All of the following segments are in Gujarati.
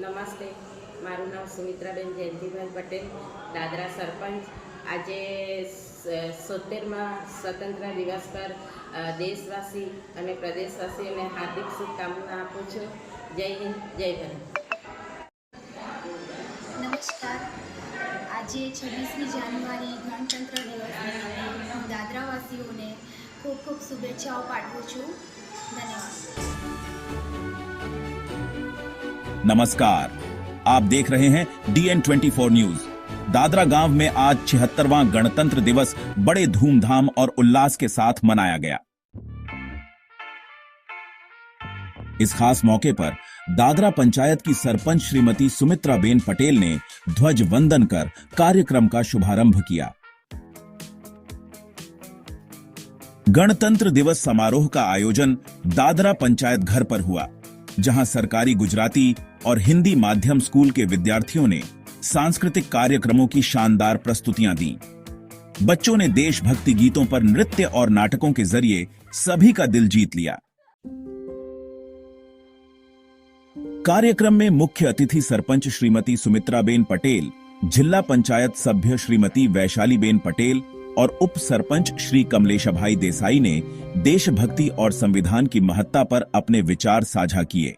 નમસ્તે, મારું નામ સુમિત્રાબેન જયંતિભાઈ પટેલ, દાદરા સરપંચ. આજે 70મા સ્વતંત્ર દિવસ પર દેશવાસી અને પ્રદેશવાસીઓને હાર્દિક શુભકામના આપું છું. જય હિન્દ, જય ભારત. નમસ્કાર. આજે 26મી જાન્યુઆરી ગણતંત્ર દિવસની હું દાદરાવાસીઓને ખૂબ ખૂબ શુભેચ્છાઓ પાઠવું છું. ધન્યવાદ. नमस्कार, आप देख रहे हैं DN24 न्यूज। दादरा गांव में आज 76वां गणतंत्र दिवस बड़े धूमधाम और उल्लास के साथ मनाया गया। इस खास मौके पर दादरा पंचायत की सरपंच श्रीमती सुमित्राबेन पटेल ने ध्वज वंदन कर कार्यक्रम का शुभारंभ किया। गणतंत्र दिवस समारोह का आयोजन दादरा पंचायत घर पर हुआ, जहां सरकारी गुजराती और हिंदी माध्यम स्कूल के विद्यार्थियों ने सांस्कृतिक कार्यक्रमों की शानदार प्रस्तुतियां दी। बच्चों ने देशभक्ति गीतों पर नृत्य और नाटकों के जरिए सभी का दिल जीत लिया। कार्यक्रम में मुख्य अतिथि सरपंच श्रीमती सुमित्राबेन पटेल, जिला पंचायत सभ्य श्रीमती वैशालीबेन पटेल और उप सरपंच श्री कमलेशाभाई देसाई ने देशभक्ति और संविधान की महत्ता पर अपने विचार साझा किए।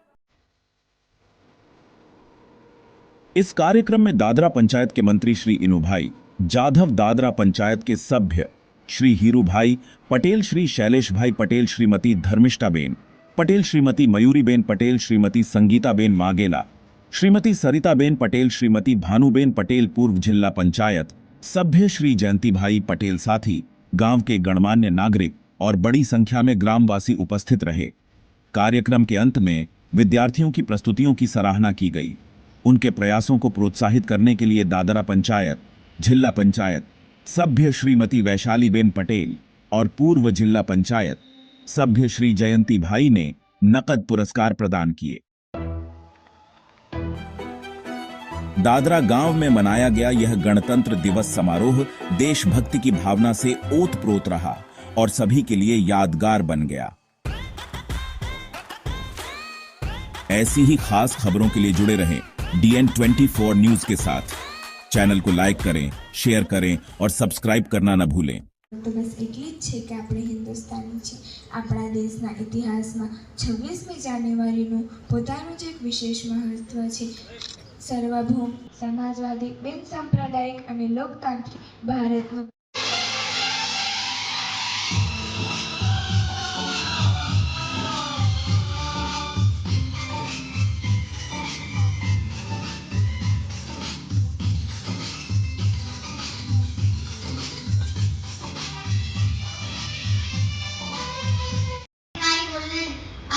इस कार्यक्रम में दादरा पंचायत के मंत्री श्री इनुभाई, जाधव दादरा पंचायत के सभ्य श्री हीरूभाई पटेल, श्री शैलेश भाई पटेल, श्रीमती धर्मिष्ठाबेन पटेल, श्रीमती मयूरीबेन पटेल, श्रीमती संगीताबेन वाघेला, श्रीमती सरिताबेन पटेल, श्रीमती भानुबेन पटेल, पूर्व जिला पंचायत सभ्य श्री जयंतीभाई पटेल, साथी गांव के गणमान्य नागरिक और बड़ी संख्या में ग्रामवासी उपस्थित रहे। कार्यक्रम के अंत में विद्यार्थियों की प्रस्तुतियों की सराहना की गई। उनके प्रयासों को प्रोत्साहित करने के लिए दादरा पंचायत, जिला पंचायत सभ्य श्रीमती वैशालीबेन पटेल और पूर्व जिला पंचायत सभ्य श्री जयंती भाई ने नकद पुरस्कार प्रदान किए। दादरा गांव में मनाया गया यह गणतंत्र दिवस समारोह देशभक्ति की भावना से ओतप्रोत रहा और सभी के लिए यादगार बन गया। ऐसी ही खास खबरों के लिए जुड़े रहें DN24 न्यूज के साथ। चैनल को लाइक करें, शेयर करें और सब्सक्राइब करना न भूलें। तो बस એટલી જ છે કે આપણે હિન્દુસ્તાની છે। આપણા દેશના ઇતિહાસમાં 26મી જાન્યુઆરીનું પોતાનું જ એક વિશેષ મહત્વ છે। સર્વભૌમ, સમાજવાદી, બિન સાંપ્રદાયિક અને લોકતાંત્રિક ભારતનું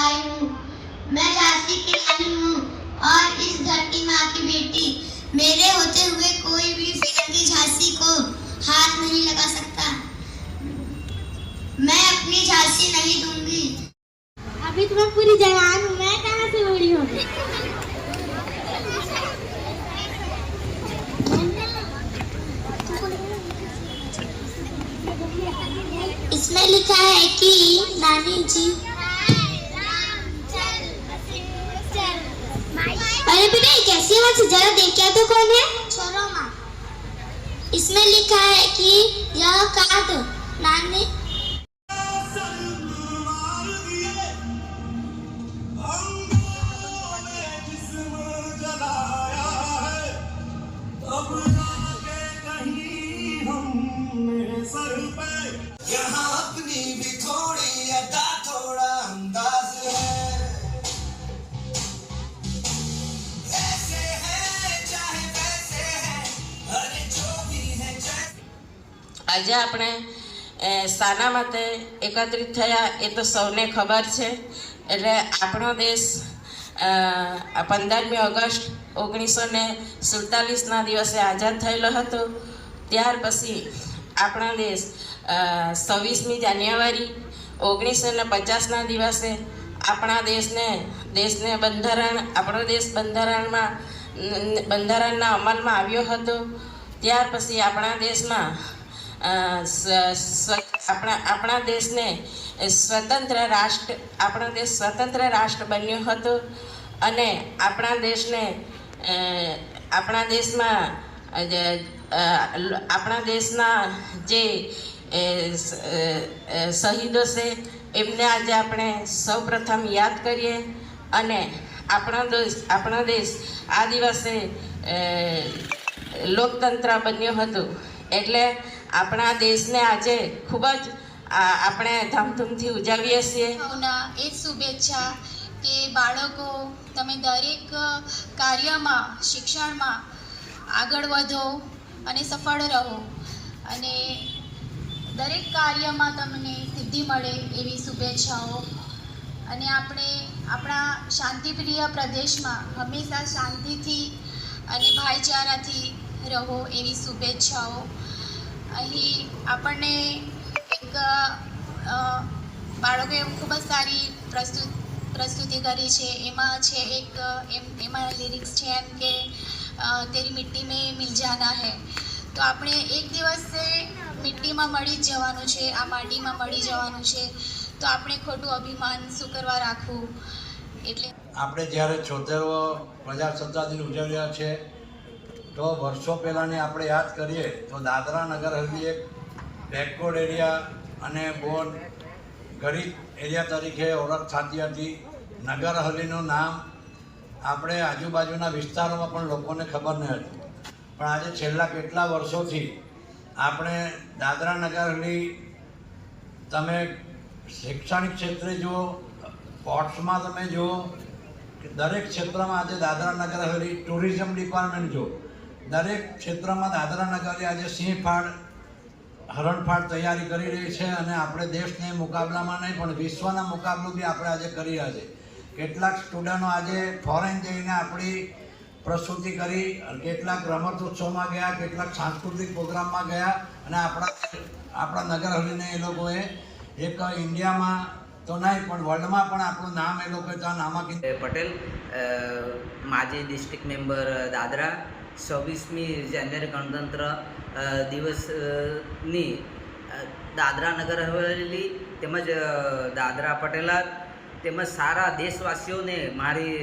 आई हूँ। मैं झांसी की रानी हूँ और इस धरती माँ की बेटी। मेरे होते हुए कोई भी फिरंगी झांसी को हाथ नहीं लगा सकता। मैं अपनी झांसी नहीं दूंगी। अभी तो मैं पूरी जवान हूँ, मैं कहाँ से बूढ़ी हूँ। इसमें लिखा है कि नानी जी। अरे बेटा ये कैसी आवाज है, जरा देख क्या तो कौन है। छोड़ो माँ। इसमें लिखा है कि यह कार्ड नानी આજે આપણે શાના માટે એકત્રિત થયા એ તો સૌને ખબર છે। એટલે આપણો દેશ 15મી ઓગસ્ટ 1947ના દિવસે આઝાદ થયેલો હતો। ત્યાર પછી આપણો દેશ 26મી જાન્યુઆરી 1950ના દિવસે આપણા દેશને આપણો દેશ બંધારણના અમલમાં આવ્યો હતો। ત્યાર પછી આપણા દેશમાં આપણા દેશને સ્વતંત્ર રાષ્ટ્ર બન્યો હતો અને આપણા દેશને આપણા દેશમાં આપણા દેશના જે શહીદો છે એમને આજે આપણે સૌપ્રથમ યાદ કરીએ અને આપણો દેશ આ દિવસે લોકતંત્ર બન્યું હતું. એટલે આપણા દેશને આજે ખૂબ જ આપણે ધામધૂમથી ઉજવીએ છીએ. સૌના એ જ શુભેચ્છા કે બાળકો તમે દરેક કાર્યમાં શિક્ષણમાં આગળ વધો અને સફળ રહો અને દરેક કાર્યમાં તમને સિદ્ધિ મળે એવી શુભેચ્છાઓ. અને આપણે આપણા શાંતિપ્રિય પ્રદેશમાં હંમેશા શાંતિથી અને ભાઈચારાથી રહો એવી શુભેચ્છાઓ. અહીં આપણને એક બાળકોએ ખૂબ જ સારી પ્રસ્તુતિ કરી છે. એમાં છે એમાં લિરિક્સ છે એમ કે તેરી મિટ્ટી મેં મિલ જાના હૈ. તો આપણે એક દિવસે મિટ્ટીમાં મળી જ જવાનું છે, આ માટીમાં મળી જવાનું છે. તો આપણે ખોટું અભિમાન શું કરવા રાખવું. એટલે આપણે જ્યારે 76વો પ્રજાસત્તાક દિન ઉજવી રહ્યા છે તો વર્ષો પહેલાંની આપણે યાદ કરીએ તો દાદરા નગર હવેલી એક બેકવર્ડ એરિયા અને બહુ ગરીબ એરિયા તરીકે ઓળખ થતી હતી. નગર હવેલીનું નામ આપણે આજુબાજુના વિસ્તારોમાં પણ લોકોને ખબર ન હતી. પણ આજે છેલ્લા કેટલા વર્ષોથી આપણે દાદરા નગર હવેલી તમે શૈક્ષણિક ક્ષેત્રે જુઓ, સ્પોર્ટ્સમાં તમે જુઓ, દરેક ક્ષેત્રમાં આજે દાદરા નગર હવેલી ટુરિઝમ ડિપાર્ટમેન્ટ જુઓ, દરેક ક્ષેત્રમાં દાદરા નગર હવેલી આજે સિંહફાડ હરણફાડ તૈયારી કરી રહી છે. અને આપણે દેશને મુકાબલામાં નહીં પણ વિશ્વના મુકાબલો બી આપણે આજે કરી રહ્યા છે. કેટલાક સ્ટુડન્ટો આજે ફોરેન જઈને આપણી પ્રસ્તુતિ કરી, કેટલાક રમતોત્સવમાં ગયા, કેટલાક સાંસ્કૃતિક પ્રોગ્રામમાં ગયા અને આપણા નગર હવેલીને એ લોકોએ એક ઇન્ડિયામાં તો નહીં પણ વર્લ્ડમાં પણ આપણું નામ એ લોકોએ ત્યાં નામાંકિત. પટેલ, માજી ડિસ્ટ્રિક્ટ મેમ્બર દાદરા. 26મી જાન્યુઆરી ગણતંત્ર દિવસની દાદરા નગર હવેલી તેમજ દાદરા પટેલા તેમજ સારા દેશવાસીઓને મારી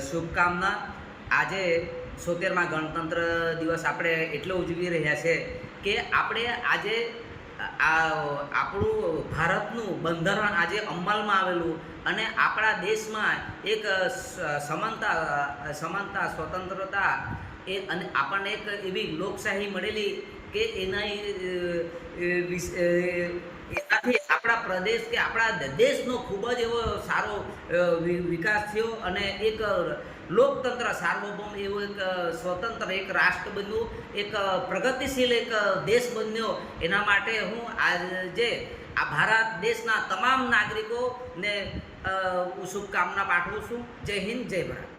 શુભકામના. આજે 70મા ગણતંત્ર દિવસ આપણે એટલો ઉજવી રહ્યા છે કે આપણે આજે આપણું ભારતનું બંધારણ આજે અમલમાં આવેલું અને આપણા દેશમાં એક સમાનતા સ્વતંત્રતા અને આપણને એક એવી લોકશાહી મળેલી કે એનાથી આપણા પ્રદેશ કે આપણા દેશનો ખૂબ જ એવો સારો વિકાસ થયો અને એક લોકતંત્ર સાર્વભૌમ એવું એક સ્વતંત્ર એક રાષ્ટ્ર બન્યું, એક પ્રગતિશીલ એક દેશ બન્યો. એના માટે હું આજે આ ભારત દેશના તમામ નાગરિકોને શુભકામના પાઠવું છું. જય હિન્દ, જય ભારત.